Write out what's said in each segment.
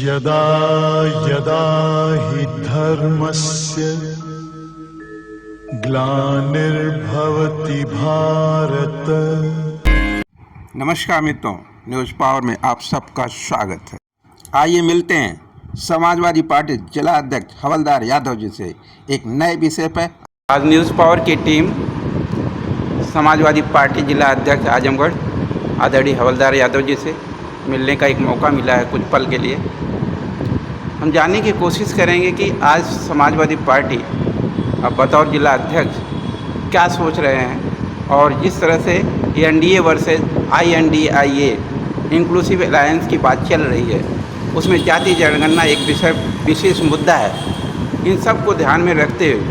यदा यदा हि धर्मस्य ग्लानिर्भवति भारत। नमस्कार मित्रों, न्यूज़ पावर में आप सबका स्वागत है। आइए मिलते हैं समाजवादी पार्टी जिला अध्यक्ष हवलदार यादव जी से एक नए विषय पर। आज न्यूज़ पावर की टीम समाजवादी पार्टी जिला अध्यक्ष आजमगढ़ आदरणीय हवलदार यादव जी से मिलने का एक मौका मिला है। कुछ पल के लिए हम जानने की कोशिश करेंगे कि आज समाजवादी पार्टी अब बतौर जिला अध्यक्ष क्या सोच रहे हैं और जिस तरह से NDA versus INDIA inclusive alliance की बात चल रही है, उसमें जाति जनगणना एक विशेष मुद्दा है। इन सब को ध्यान में रखते हुए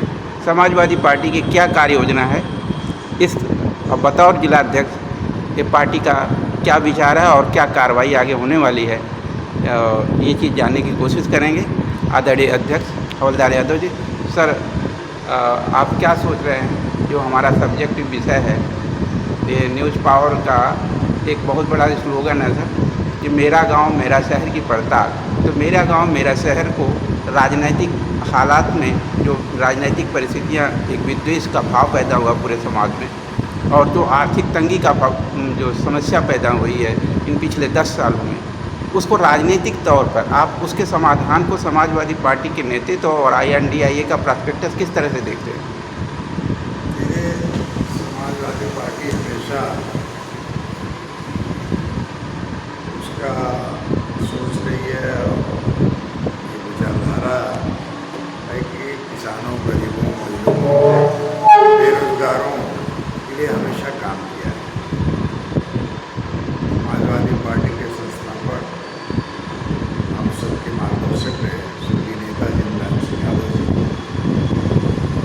समाजवादी पार्टी की क्या कार्य योजना है, इस बतौर जिला अध्यक्ष ये पार्टी का क्या विचार है और क्या कार्रवाई आगे होने वाली है, ये चीज़ जानने की कोशिश करेंगे। आदरणीय अध्यक्ष हवलदार यादव जी, सर आप क्या सोच रहे हैं? जो हमारा सब्जेक्टिव विषय है, ये न्यूज़ पावर का एक बहुत बड़ा स्लोगन है सर कि मेरा गांव मेरा शहर की पड़ताल। तो मेरा गांव मेरा शहर को राजनीतिक हालात में जो राजनीतिक परिस्थितियां, एक विद्वेष का भाव पैदा हुआ पूरे समाज में और जो आर्थिक तंगी का जो समस्या पैदा हुई है इन पिछले 10 सालों में, उसको राजनीतिक तौर पर आप उसके समाधान को समाजवादी पार्टी के नेतृत्व और INDIA का प्रॉस्पेक्टस किस तरह से देखते हैं? ये समाजवादी पार्टी हमेशा उसका सोच रही है और ये विचारधारा है कि किसानों, गरीबों, मजदूरों, बेरोजगारों के लिए हमेशा काम किया है। समाजवादी पार्टी के संस्थापक हम सबके मार्गदर्शक रहे स्वर्गीय नेताजी मुलायम सिंह यादव जी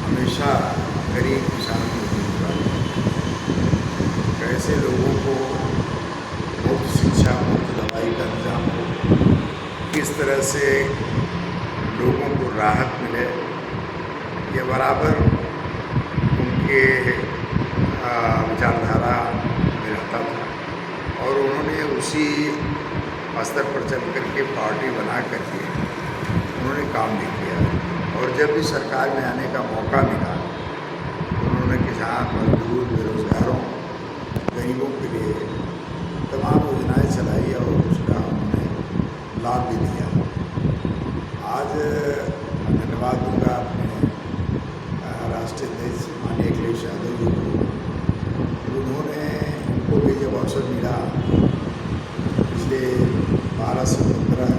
हमेशा गरीब किसान मजदूर कैसे लोगों को मुफ्त शिक्षा, मुफ्त दवाई का इंतजाम हो, किस तरह से लोगों को राहत मिले, ये बराबर उनके विचारधारा में रहता था और उन्होंने उसी स्तर पर चल करके पार्टी बना करके उन्होंने काम भी किया। और जब भी सरकार में आने का मौका मिला, उन्होंने किसान, मजदूर, बेरोजगारों, गरीबों के लिए तमाम योजनाएं चलाई और उसका उन्होंने लाभ भी दिया। आज धन्यवाद दूँगा अपने राष्ट्रीय अध्यक्ष माननीय अखिलेश यादव जी को। उनको भी जब अवसर मिला पिछले 12 से 15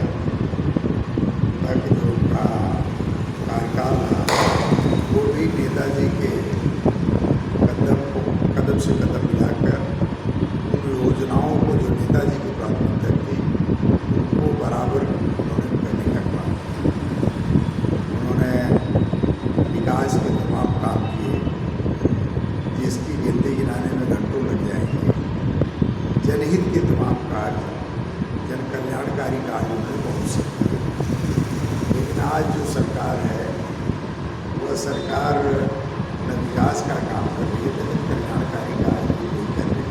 तक जो उनका कार्यकाल था, वो भी नेताजी के कदम से कदम मिलाकर उन योजनाओं को जो नेताजी की प्राथमिकता थी वो बराबर उन्होंने करने का काम किया। उन्होंने विकास के तमाम काम किए जिसकी गिनती गिनाने में घंटों लग जाएंगे। जनहित के तमाम कार्य, जन कल्याणकारी कार्यों में पहुँच सकते हैं। लेकिन आज जो सरकार है वह सरकार न विकास का काम कर रही है, जन कल्याणकारी कार्य भी नहीं कर रही।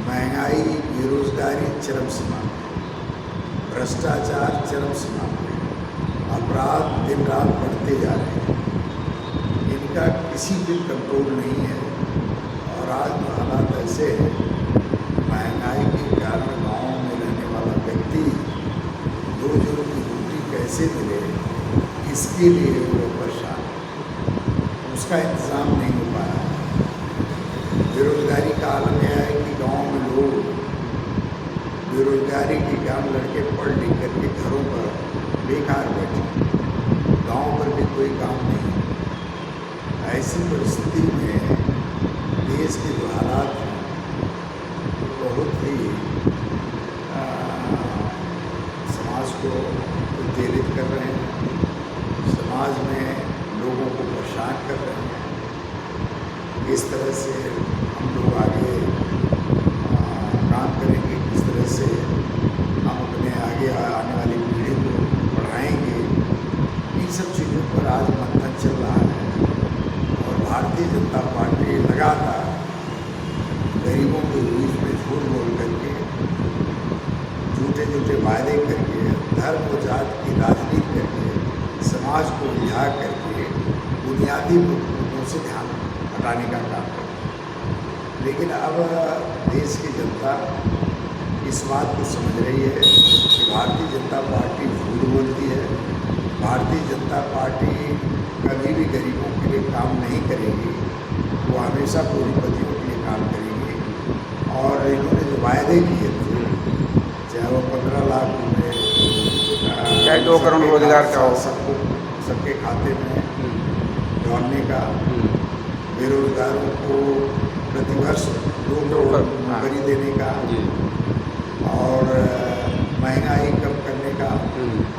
महंगाई, बेरोजगारी चरम सीमा पर, भ्रष्टाचार चरम सीमा पर, अपराध दिन रात बढ़ते जा रहे हैं, इनका किसी भी कंट्रोल नहीं है। और आज हालात ऐसे हैं, महंगाई के कारण गाँव में रहने वाला व्यक्ति 2 जोड़ की रोटी कैसे मिले, इसके लिए वो परेशान, उसका इंतज़ाम नहीं हो पाया। बेरोजगारी का आलम यह है कि गाँव में लोग बेरोजगारी के कारण लड़के पढ़ लिख करके घरों पर बेकार बैठे, गाँव पर भी कोई काम नहीं। ऐसी परिस्थिति में देश के जो हालात हैं बहुत ही समाज को उत्तेजित कर रहे हैं, समाज में लोगों को परेशान कर रहे हैं। किस तरह से हम लोग आगे काम करेंगे, किस तरह से हम अपने आगे आने वाली पीढ़ी को पढ़ाएंगे, इन सब चीज़ों पर आज मंथन चल रहा है। और भारतीय जनता पार्टी लगातार गरीबों के बीच में झूठ बोल करके, झूठे झूठे वायदे करके, धर्म को राजनीति करके समाज को उलझा करके बुनियादी मुद्दों से ध्यान हटाने का काम करते। लेकिन अब देश की जनता इस बात को समझ रही है कि भारतीय जनता पार्टी झूठ बोलती है, भारतीय जनता पार्टी कभी भी गरीबों के लिए काम नहीं करेगी, वो हमेशा पूंजीपतियों के लिए काम करेगी। और इन्होंने जो वायदे किए थे, चाहे वो 15 लाख रुपये चाहे 2 करोड़ रोजगार का हो, सबके खाते में डालने का, बेरोजगारों को प्रतिवर्ष 2 करोड़ नौकरी देने का, और महंगाई कम करने का,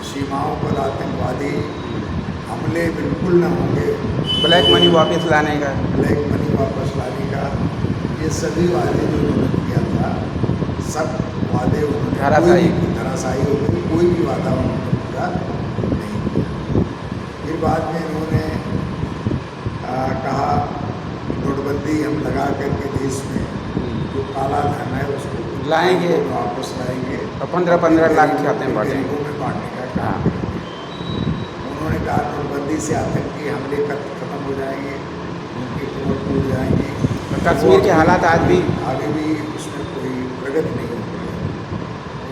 सीमाओं पर आतंकवादी हमले बिल्कुल न होंगे, ब्लैक मनी वापस लाने का, ब्लैक मनी वापस लाने का, ये सभी वादे जो उन्होंने किया था, सब वादे उन्होंने धराशायी हो गई, कोई भी वादा उन्होंने पूरा नहीं किया। फिर बाद में इन्होंने कहा नोटबंदी हम लगा करके देश में जो काला धन है उसको लाएंगे, वापस लाएंगे और 15-15 लाख खाते में बांटेंगे, गरीबों में बांटने का काम करेंगे। उन्होंने कहा नोटबंदी से आतंकी हमले खत्म हो जाएंगे, उनकी कमर टूट जाएंगी। कश्मीर के हालात आज भी आगे भी उसमें कोई प्रगति नहीं हो रही।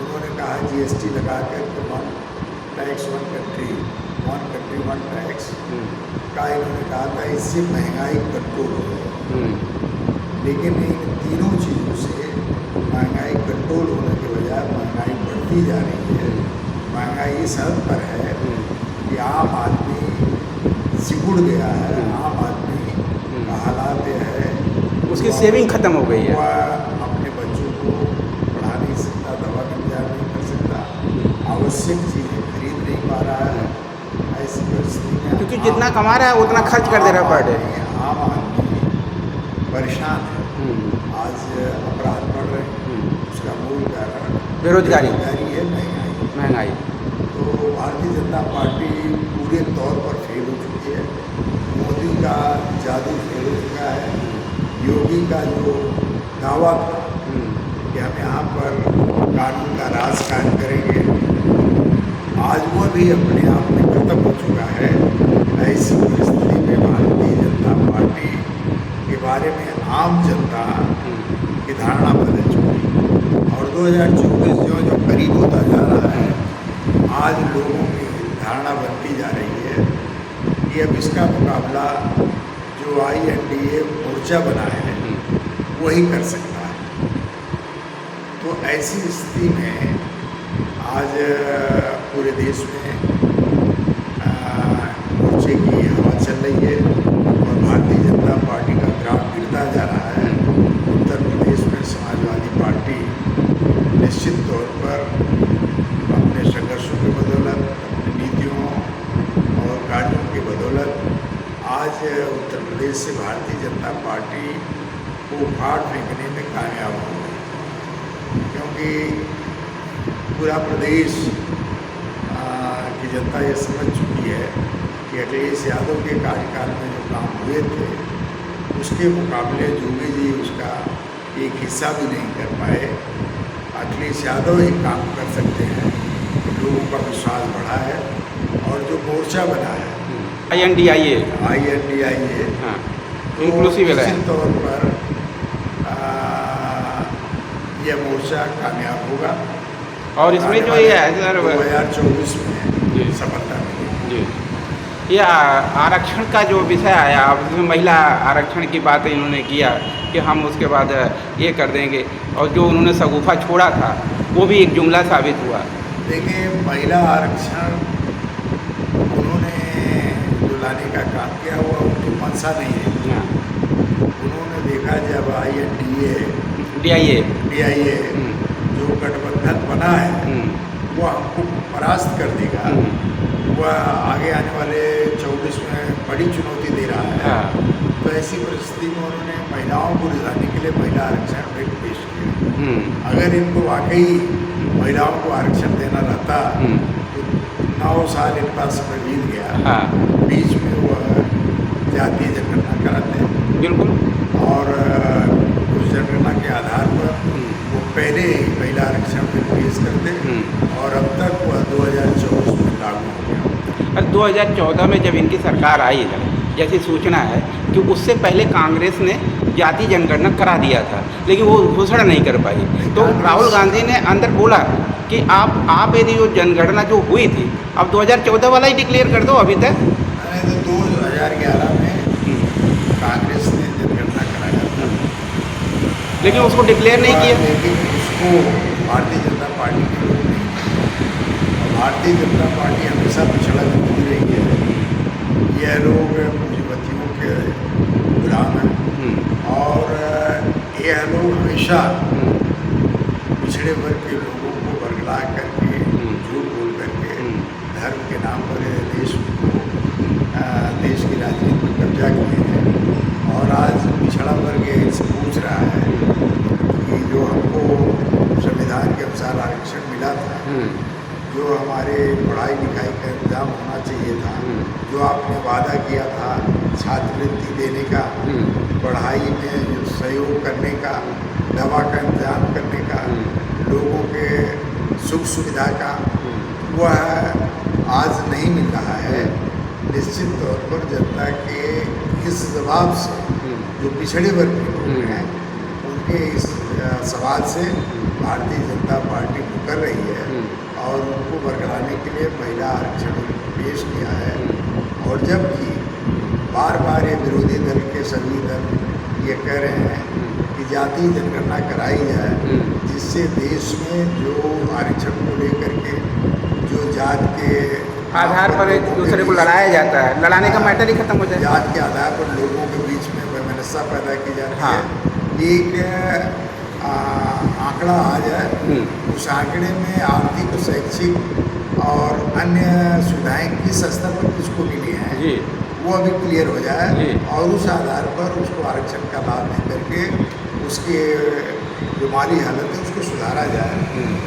उन्होंने कहा GST लगा कर one tax one country one tax का इन्होंने कहा था, इससे महंगाई कंट्रोल हो जाएगी। लेकिन इन तीनों चीज़ों से महंगाई कंट्रोल होने के बजाय महंगाई बढ़ती जा रही है। महंगाई इस हद पर है कि आम आदमी सिकुड़ गया है, आम आदमी का हालात यह है उसकी सेविंग खत्म हो गई है, वह अपने बच्चों को पढ़ा नहीं सकता, दवा का इंतजार नहीं कर सकता, आवश्यक चीज़ें खरीद नहीं पा रहा है। ऐसी परिस्थिति में क्योंकि जितना कमा रहा है उतना खर्च कर दे रहा है पर डे। आम आदमी परेशान है। आज अपराध बढ़ रहे हैं, उसका मूल कारण बेरोजगारी है, महंगाई। तो भारतीय जनता पार्टी पूरे तौर पर फेल हो चुकी है। मोदी का जादू फेल हो चुका है। योगी का जो दावा था कि हम यहाँ पर कानून का राज कायम करेंगे, आज वो भी अपने आप में खत्म हो चुका है। ऐसी परिस्थिति में भारतीय जनता पार्टी के बारे में आम जनता की धारणा बदल चुकी है। और 2024 जो करीब होता जा रहा है, आज लोगों की धारणा बनती जा रही है कि अब इसका मुकाबला जो INDA मोर्चा बना है वही कर सकता है। तो ऐसी स्थिति में आज पूरे देश में मोर्चे की हवा चल रही है और भारतीय जनता पार्टी का ग्राफ गिरता जा रहा है। उत्तर प्रदेश में समाजवादी पार्टी निश्चित तौर पर अपने संघर्षों की बदौलत, अपनी नीतियों और कार्यों की बदौलत आज उत्तर प्रदेश से भारतीय जनता पार्टी को उखाड़ फेंकने में कामयाब हो गई, क्योंकि पूरा प्रदेश की जनता ये समझ चुकी है कि अखिलेश यादव के कार्यकाल में जो काम हुए थे उसके मुकाबले जोगी जी उसका एक हिस्सा भी नहीं कर पाए। अखिलेश यादव एक काम कर सकते हैं, लोगों का विश्वास बढ़ा है। और जो मोर्चा बना है INDIA हाँ, इंक्लूसिव है, निश्चित तौर पर यह मोर्चा कामयाब होगा। और इसमें जो ये है सर 2024 में सफलता मिलेगी। जी, ये आरक्षण का जो विषय आया, उसमें महिला आरक्षण की बात इन्होंने किया कि हम उसके बाद ये कर देंगे, और जो उन्होंने शगुफा छोड़ा था वो भी एक जुमला साबित हुआ। देखिए, महिला आरक्षण उन्होंने जो लाने का काम किया हुआ उनकी मंशा नहीं है। उन्होंने देखा जब DIA जो गठबंधन बना है वो हमको परास्त कर देगा, वह आगे आने वाले 24 में बड़ी चुनौती दे रहा है। तो ऐसी परिस्थिति में उन्होंने महिलाओं को रिझाने के लिए महिला आरक्षण बिल पेश किया। अगर इनको वाकई महिलाओं को आरक्षण देना रहता तो 9 साल इनका समय बीत गया, बीच में वह जातीय जनगणना कराते हैं बिल्कुल, और उस जनगणना के आधार पर वो पहले ही महिला आरक्षण बिल पेश करते और अब तक वह 2024 में लागू और 2014 में जब इनकी सरकार आई है, जैसी सूचना है कि उससे पहले कांग्रेस ने जाति जनगणना करा दिया था, लेकिन वो घोषणा नहीं कर पाई। तो राहुल गांधी ने अंदर बोला कि आप यदि जो जनगणना जो हुई थी, अब 2014 वाला ही डिक्लेयर कर दो अभी तक। मैंने तो 2011 में कांग्रेस ने जनगणना कराया था, लेकिन उसको डिक्लेयर नहीं किया। लेकिन उसको भारतीय जनता पार्टी के लोग नहीं, और भारतीय जनता पार्टी हमेशा पिछड़ा चलती रही है। यह लोग पूंजीपतियों के गुलाम हैं, और यह लोग हमेशा पिछड़े वर्ग के लोगों को बरगला करके, झूठ बोल करके, धर्म के नाम पर देश की राजनीति पर कब्जा किए हैं। और आज पिछड़ा वर्ग इनसे पूछ रहा है कि जो हमको संविधान के अनुसार आरक्षण मिला था, जो हमारे पढ़ाई लिखाई का इंतजाम होना चाहिए था, जो आपने वादा किया था छात्रवृत्ति देने का, पढ़ाई में जो सहयोग करने का, दवा का इंतजाम करने का, लोगों के सुख सुविधा का, वह आज नहीं मिल रहा है। निश्चित तौर पर जनता के इस जवाब से जो पिछड़े वर्ग के लोग हैं, उनके इस सवाल से भारतीय जनता पार्टी मुकर रही है, और उनको बरकराने के लिए महिला आरक्षण पेश किया है। और जबकि बार बार ये विरोधी दल के सभी दल ये कह रहे हैं कि जाति जनगणना कराई जाए, जिससे देश में जो आरक्षण को लेकर के जो जात के आधार पर एक दूसरे को लड़ाया जाता है, लड़ाने का मैटर ही खत्म हो जाए। जात के आधार पर लोगों के बीच में वैमनस्यता पैदा की जाती है। एक आंकड़ा आ जाए, उस आंकड़े में आर्थिक, शैक्षिक और अन्य सुविधाएं किस स्तर पर किसको मिली हैं, वो अभी क्लियर हो जाए, और उस आधार पर उसको आरक्षण का लाभ दे करके उसके जो माली हालत है उसको सुधारा जाए।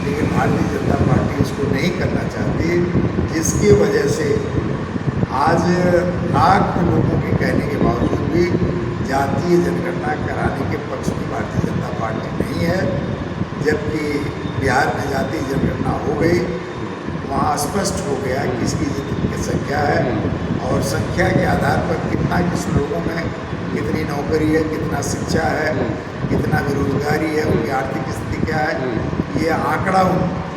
लेकिन भारतीय जनता पार्टी इसको नहीं करना चाहती, जिसकी वजह से आज लाख लोगों के कहने के बावजूद भी जातीय जनगणना कराने के पक्ष में भारतीय जनता पार्टी नहीं है। जबकि बिहार में जातीय जनगणना हो गई, वहाँ स्पष्ट हो गया किसकी जितनी संख्या है, और संख्या के आधार पर कितना किस लोगों में कितनी नौकरी है, कितना शिक्षा है, कितना बेरोजगारी है, उनकी आर्थिक स्थिति क्या है, ये आंकड़ा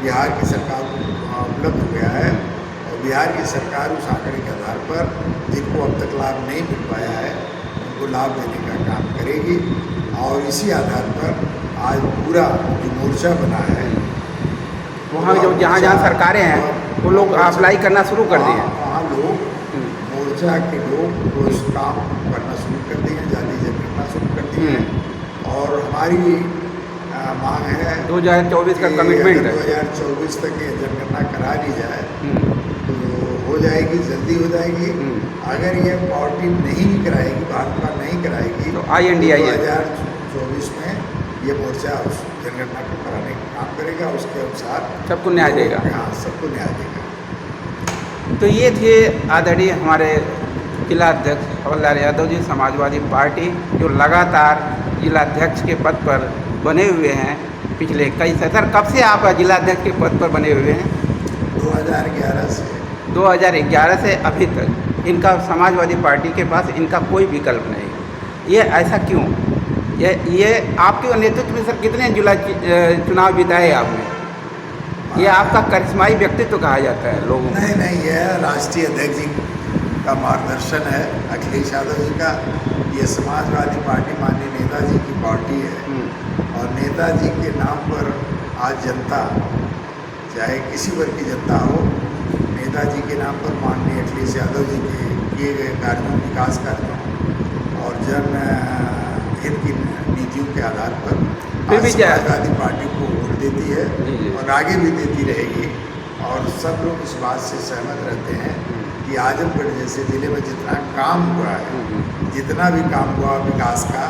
बिहार की सरकार को उपलब्ध हो गया है। और बिहार की सरकार उस आंकड़े के आधार पर जिनको अब तक लाभ नहीं मिल पाया है, उनको लाभ देने का काम करेगी। और इसी आधार पर आज पूरा जो मोर्चा बना है, वहाँ जो जहाँ सरकारें हैं वो लोग अप्लाई करना शुरू कर दिए। वहाँ लोग मोर्चा के लोग वो इस काम करना शुरू कर दिए हैं, जाति जनगणना शुरू कर दिए हैं। और हमारी मांग है 2024 का कमिटमेंट है, 2024 तक ये जनगणना करा ली जाए तो हो जाएगी, जल्दी हो जाएगी। अगर ये पार्टी नहीं कराएगी, भाजपा नहीं कराएगी, तो INDI 2024 में ये मोर्चा उस जनगणना को कराने का काम करेगा, उसके अनुसार सबको न्याय देगा। हाँ, सबको न्याय देगा। तो ये थे आदरणीय हमारे जिला अध्यक्ष हवलदार यादव जी, समाजवादी पार्टी, जो लगातार जिलाध्यक्ष के पद पर बने हुए हैं पिछले कई सत्र। कब से आप जिलाध्यक्ष के पद पर बने हुए हैं? 2011 से। 2011 से अभी तक इनका समाजवादी पार्टी के पास इनका कोई विकल्प नहीं। ये ऐसा क्यों? ये आपके नेतृत्व में सर कितने जिला चुनाव जिताए आपने? ये आपका करिश्माई व्यक्तित्व कहा जाता है लोगों को। नहीं, यह राष्ट्रीय अध्यक्ष जी का मार्गदर्शन है, अखिलेश यादव जी का। ये समाजवादी पार्टी माननीय नेताजी की पार्टी है, और नेताजी के नाम पर आज जनता, चाहे किसी वर्ग की जनता हो, नेताजी के नाम पर माननीय अखिलेश यादव जी के किए गए कार्यों, विकास कार्यों और जन हित की नीतियों के आधार पर समाजवादी पार्टी को वोट देती है, और आगे भी देती रहेगी। और सब लोग इस बात से सहमत रहते हैं कि आजमगढ़ जैसे ज़िले में जितना काम हुआ है, जितना भी काम हुआ विकास का,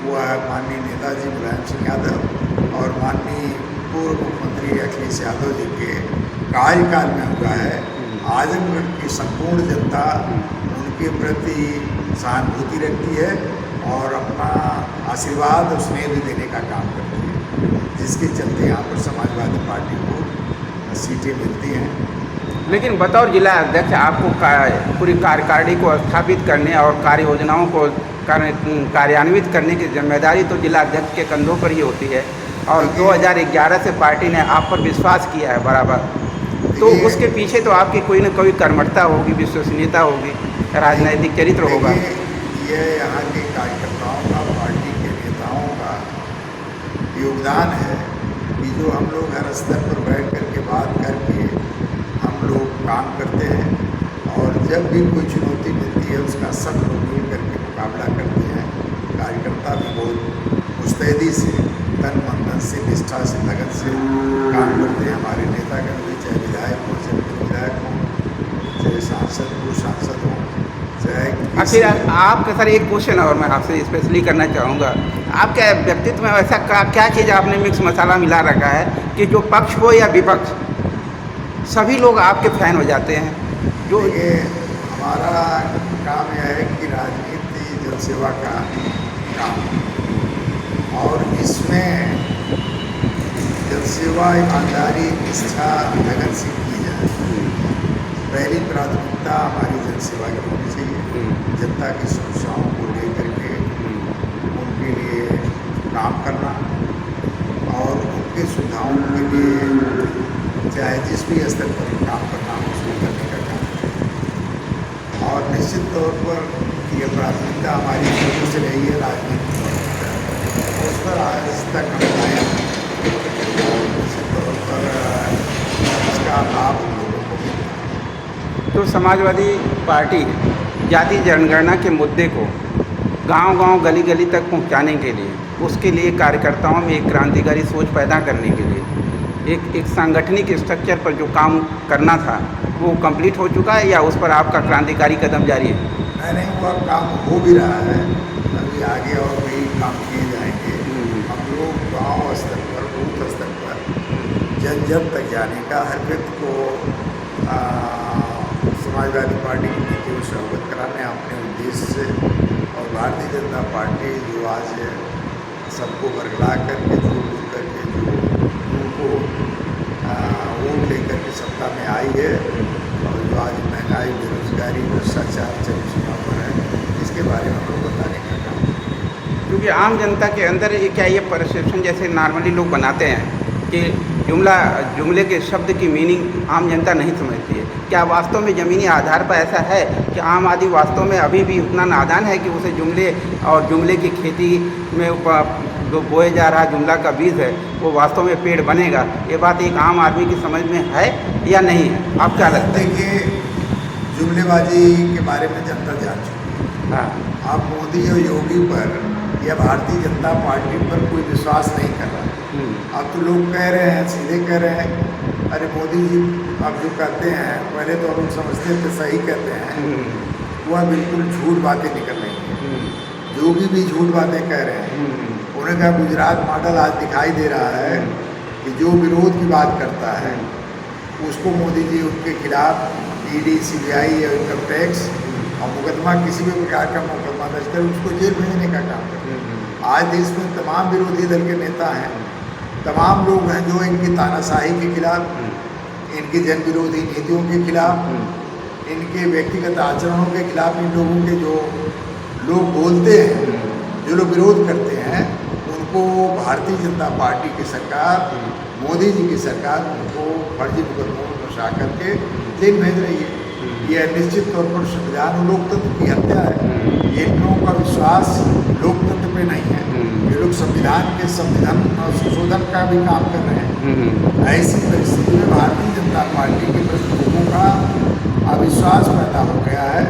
वो है माननीय नेताजी मुलायम सिंह यादव और माननीय पूर्व मुख्यमंत्री अखिलेश यादव जी के कार्यकाल में हुआ है। आजमगढ़ की संपूर्ण जनता उनके प्रति सहानुभूति रखती है और अपना आशीर्वाद और स्नेह भी देने का काम करती है, जिसके चलते यहाँ पर समाजवादी पार्टी को सीटें मिलती हैं। लेकिन बतौर जिला अध्यक्ष आपको पूरी कार्यकारिणी को स्थापित करने और कार्य योजनाओं को कार्यान्वित करने की जिम्मेदारी तो जिला अध्यक्ष के कंधों पर ही होती है और 2011 से पार्टी ने आप पर विश्वास किया है बराबर, तो उसके पीछे तो आपकी कोई न कोई कर्मठता होगी, विश्वसनीयता होगी, राजनैतिक चरित्र होगा। ये यहाँ के कार्यकर्ताओं का, पार्टी के नेताओं का योगदान है कि जो हम लोग हर स्तर पर बैठ करके बात करके हम लोग काम करते हैं और जब भी कोई चुनौती मिलती है उसका सब लोग मिल करके मुकाबला करते हैं। कार्यकर्ता भी बहुत मुस्तैदी से, तन मन धन से, निष्ठा से, लगन से काम करते हैं। हमारे नेतागण भी, चाहे विधायक हो, चाहे विधायक हो, चाहे सांसद हो, सांसद हो, चाहे फिर आपका सर एक क्वेश्चन और मैं आपसे स्पेशली करना चाहूँगा, आपके व्यक्तित्व में ऐसा क्या चीज़ आपने मिक्स मसाला मिला रखा है कि जो पक्ष हो या विपक्ष सभी लोग आपके फैन हो जाते हैं? जो ये हमारा काम यह है कि राजनीति जनसेवा का काम, और इसमें जनसेवा ईमानदारी, निष्ठा, लगन से की जाए। पहली प्राथमिकता हमारी जनसेवा की होनी चाहिए। जनता की समस्याओं को लेकर के उनके लिए काम करना और उनके सुविधाओं के लिए चाहे जिस भी स्तर पर काम करना हो उसको करने का काम करें। और निश्चित तौर पर ये प्राथमिकता हमारी शुरू से रही है, राजनीति उस पर आज तक हम आए हैं। निश्चित तौर पर इसका लाभ हम लोगों को मिला। तो समाजवादी पार्टी जाति जनगणना के मुद्दे को गांव-गांव, गली-गली तक पहुंचाने के लिए, उसके लिए कार्यकर्ताओं में एक क्रांतिकारी सोच पैदा करने के लिए एक सांगठनिक स्ट्रक्चर पर जो काम करना था वो कंप्लीट हो चुका है या उस पर आपका क्रांतिकारी कदम जारी है? नहीं, वो काम हो भी रहा है, अभी आगे और भी काम किए जाएंगे। हम लोग गाँव स्तर पर, बूथ स्तर पर जन तक जाने का, हर व्यक्ति को समाजवादी पार्टी की नीतियों से अवगत कराने अपने उद्देश्य से, और भारतीय जनता पार्टी जो आज सबको बरगला करके, जोड़ करके, जो उनको वोट लेकर के सत्ता में आई है और जो आज महंगाई, बेरोजगारी, भ्रष्टाचार चरम सीमा पर है, इसके बारे में हम लोग बताने का काम। क्योंकि आम जनता के अंदर क्या ये परसेप्शन जैसे नॉर्मली लोग बनाते हैं कि जुमले के शब्द की मीनिंग आम जनता नहीं समझती है, क्या वास्तव में ज़मीनी आधार पर ऐसा है कि आम आदमी वास्तव में अभी भी उतना नादान है कि उसे जुमले और जुमले की खेती में जो बोए जा रहा जुमला का बीज है वो वास्तव में पेड़ बनेगा? ये बात एक आम आदमी की समझ में है या नहीं है? आप क्या लगता है? देखिए, जुमलेबाजी के बारे में जनता जान चुकी है। हाँ, आप मोदी और योगी पर या भारतीय जनता पार्टी पर कोई विश्वास नहीं कर रहा। अब तो लोग कह रहे हैं, सीधे कह रहे हैं, अरे मोदी जी अब जो कहते हैं, पहले तो हम समझते थे सही कहते हैं, वह बिल्कुल झूठ बातें निकल रही हैं। योगी भी झूठ बातें कह रहे हैं। उन्होंने कहा गुजरात मॉडल आज दिखाई दे रहा है कि जो विरोध की बात करता है उसको मोदी जी उनके खिलाफ ईडी, सीबीआई या इनकम टैक्स और मुकदमा, किसी भी प्रकार का मुकदमा दर्ज कर उसको जेल भेजने का काम करते हैं। आज देश में तमाम विरोधी दल के नेता हैं, तमाम लोग हैं जो इनकी तानाशाही के खिलाफ, इनकी जन विरोधी नीतियों के खिलाफ, इनके व्यक्तिगत आचरणों के खिलाफ, इन लोगों के जो लोग बोलते हैं, जो लोग विरोध करते हैं, उनको भारतीय जनता पार्टी की सरकार, मोदी जी की सरकार उनको फर्जी मुकदमों में फंसा करके जेल भेज रही है। यह निश्चित तौर पर संविधान और लोकतंत्र की हत्या है। ये लोगों का विश्वास लोकतंत्र पे नहीं है। ये लोग संविधान संशोधन का भी काम कर रहे हैं। ऐसी परिस्थिति में भारतीय जनता पार्टी के प्रति लोगों का अविश्वास पैदा हो गया है।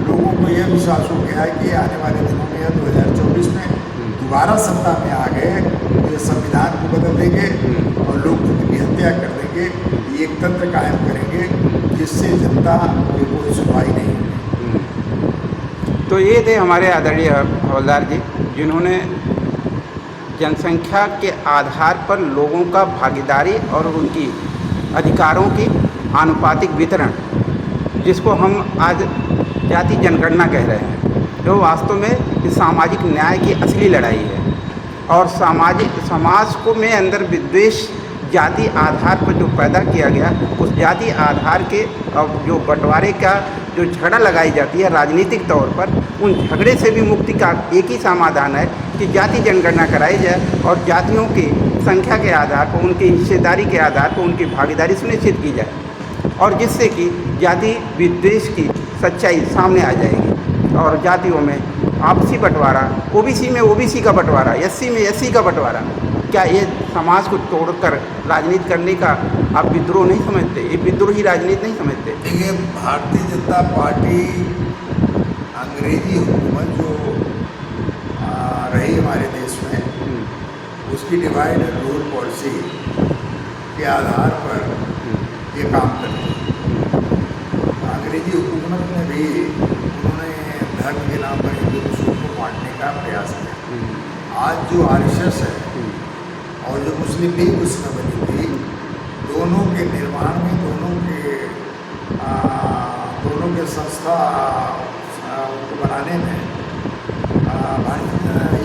लोगों को यह विश्वास हो गया है कि आने वाले दिनों में या 2024 में दोबारा सत्ता में आ गए तो ये संविधान को बदल देंगे और लोकतंत्र की हत्या कर देंगे। ये एक तंत्र कायम करेंगे जिससे जनता की कोई सुनवाई नहीं होगी। तो ये थे हमारे आदरणीय हवलदार जी, जिन्होंने जनसंख्या के आधार पर लोगों का भागीदारी और उनकी अधिकारों की आनुपातिक वितरण, जिसको हम आज जाति जनगणना कह रहे हैं, जो वास्तव में इस सामाजिक न्याय की असली लड़ाई है। और समाज को में अंदर विद्वेष जाति आधार पर जो पैदा किया गया, उस जाति आधार के जो बंटवारे का जो झगड़ा लगाई जाती है राजनीतिक तौर पर, उन झगड़े से भी मुक्ति का एक ही समाधान है कि जाति जनगणना कराई जाए और जातियों की संख्या के आधार पर, उनकी हिस्सेदारी के आधार पर उनकी भागीदारी सुनिश्चित की जाए और जिससे कि जाति विद्वेष की सच्चाई सामने आ जाएगी और जातियों में आपसी बंटवारा, ओबीसी में ओबीसी का बंटवारा, एससी में एससी का बंटवारा, क्या ये समाज को तोड़कर राजनीति करने का आप विद्रोह नहीं समझते? ये विद्रोही राजनीति नहीं समझते? देखिए, भारतीय जनता पार्टी अंग्रेजी हुकूमत जो रही हमारे देश में, उसकी डिवाइड एंड रूल पॉलिसी के आधार पर ये काम करती है। अंग्रेजी हुकूमत में भी उन्होंने धर्म के नाम पर हिंदू मुस्लिम को बांटने का प्रयास किया। आज जो आरएसएस है और जो मुस्लिम लीग उसमें बनी थी, दोनों के निर्माण में, दोनों के संस्था को बनाने में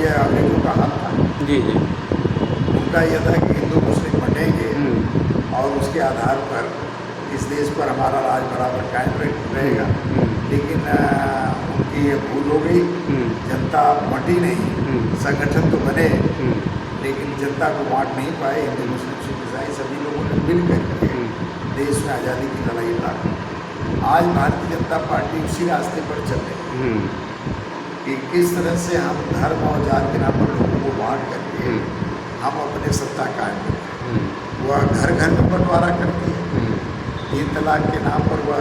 ये अंग्रेजों का हाथ था। जी जी। उनका यह था कि हिंदू मुस्लिम बटेंगे और उसके आधार पर इस देश पर हमारा राज बराबर कायम रहेगा। लेकिन उनकी ये भूल हो गई, जनता बंटी नहीं, संगठन तो बने लेकिन जनता को बांट नहीं पाए। हिंदू मुस्लिम सिख ईसाई सभी लोगों ने मिल कर देश में आज़ादी की लड़ाई लड़ी। आज भारतीय जनता पार्टी उसी रास्ते पर चल रही है कि किस तरह से हम धर्म और जाति के नाम पर लोगों को बांट करके हम अपने सत्ता कायम करते। वह घर घर में बंटवारा करती है। 3 तलाक के नाम पर वह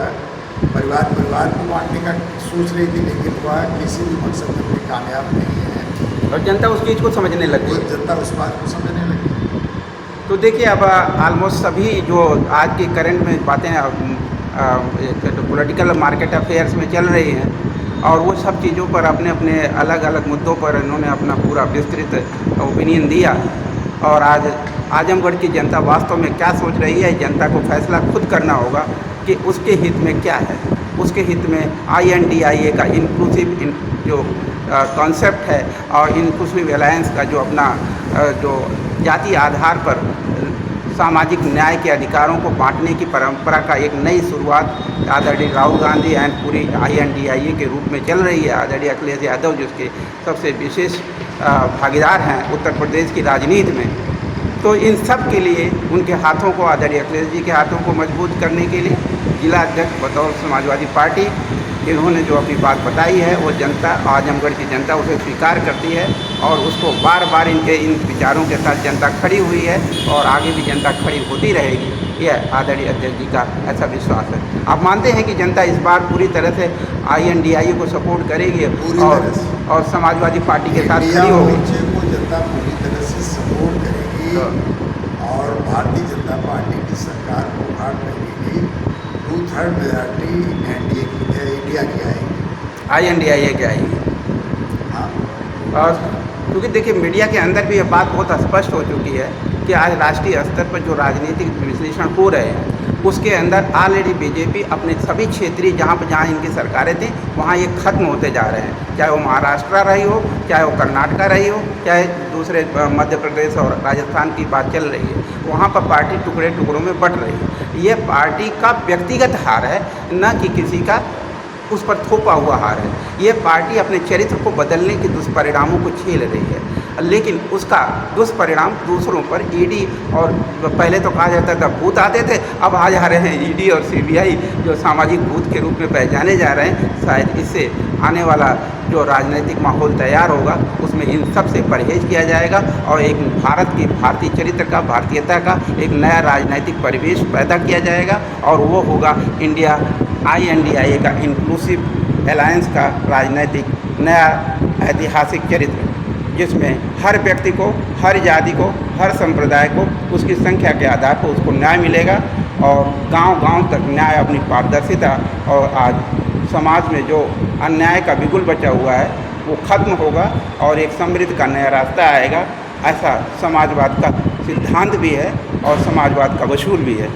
परिवार को बांटने का सोच रही थी, लेकिन वह किसी भी मकसद में कामयाब नहीं है और जनता उस चीज़ को समझने लगी। जनता उस बात को समझने लगी। तो देखिए, अब ऑलमोस्ट सभी जो आज के करंट में बातें पॉलिटिकल मार्केट अफेयर्स में चल रही हैं और वो सब चीज़ों पर अपने अपने अलग अलग मुद्दों पर इन्होंने अपना पूरा विस्तृत ओपिनियन दिया। और आज आजमगढ़ की जनता वास्तव में क्या सोच रही है, जनता को फैसला खुद करना होगा कि उसके हित में क्या है। उसके हित में INDIA का इंक्लूसिव जो कॉन्सेप्ट है और इंक्लूसिव अलायंस का जो अपना जो जाति आधार पर सामाजिक न्याय के अधिकारों को बांटने की परंपरा का एक नई शुरुआत आदरणीय राहुल गांधी एंड पूरी INDIA के रूप में चल रही है। आदरणीय अखिलेश यादव जिसके सबसे विशेष भागीदार हैं उत्तर प्रदेश की राजनीति में, तो इन सब के लिए उनके हाथों को, आदरणीय अखिलेश जी के हाथों को मजबूत करने के लिए जिला अध्यक्ष बतौर समाजवादी पार्टी इन्होंने जो अपनी बात बताई है, वो जनता, आजमगढ़ की जनता उसे स्वीकार करती है और उसको बार बार इनके इन विचारों के साथ जनता खड़ी हुई है और आगे भी जनता खड़ी होती रहेगी, यह आदरणीय अध्यक्ष जी का ऐसा विश्वास है। आप मानते हैं कि जनता इस बार पूरी तरह से INDIA को सपोर्ट करेगी और समाजवादी पार्टी के साथ खड़ी होगी? को जनता पूरी तरह से सपोर्ट करेगी और भारतीय जनता पार्टी की सरकार को उखाड़ फेंकेगी। 2/3 मेजॉरिटी इंडिया की आएगी, INDIA की आएगी। हाँ। और क्योंकि देखिए, मीडिया के अंदर भी ये बात बहुत स्पष्ट हो चुकी है कि आज राष्ट्रीय स्तर पर जो राजनीतिक विश्लेषण हो रहे हैं उसके अंदर ऑलरेडी बीजेपी अपने सभी क्षेत्रीय जहाँ इनकी सरकारें थी वहाँ ये खत्म होते जा रहे हैं। चाहे वो महाराष्ट्र रही हो, चाहे वो कर्नाटका रही हो, चाहे दूसरे मध्य प्रदेश और राजस्थान की बात चल रही है, वहाँ पर पार्टी टुकड़े टुकड़ों में बट रही है। ये पार्टी का व्यक्तिगत हार है, न कि किसी का उस पर थोपा हुआ हार है। ये पार्टी अपने चरित्र को बदलने के दुष्परिणामों को झेल रही है, लेकिन उसका दुष्परिणाम दूसरों पर ED और पहले तो कहा जाता था भूत आते थे, अब आ जा रहे हैं ED और CBI जो सामाजिक भूत के रूप में पहचाने जा रहे हैं। शायद इससे आने वाला जो राजनीतिक माहौल तैयार होगा उसमें इन सब से परहेज किया जाएगा और एक भारतीय चरित्र का, भारतीयता का एक नया राजनीतिक परिवेश पैदा किया जाएगा और वो होगा INDIA का इंक्लूसिव अलायंस का राजनीतिक नया ऐतिहासिक चरित्र, जिसमें हर व्यक्ति को, हर जाति को, हर संप्रदाय को उसकी संख्या के आधार पर उसको न्याय मिलेगा और गांव-गांव तक न्याय अपनी पारदर्शिता और आज समाज में जो अन्याय का बिगुल बचा हुआ है वो खत्म होगा और एक समृद्धि का नया रास्ता आएगा। ऐसा समाजवाद का सिद्धांत भी है और समाजवाद का वसूल भी है।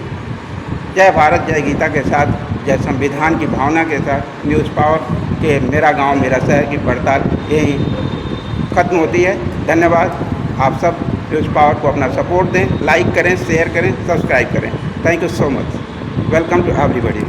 जय भारत, जय गीता के साथ, जय संविधान की भावना के साथ न्यूज़ पावर के मेरा गांव मेरा शहर की पड़ताल यही खत्म होती है। धन्यवाद। आप सब न्यूज़ पावर को अपना सपोर्ट दें, लाइक करें, शेयर करें, सब्सक्राइब करें। Thank you so much. Welcome to everybody.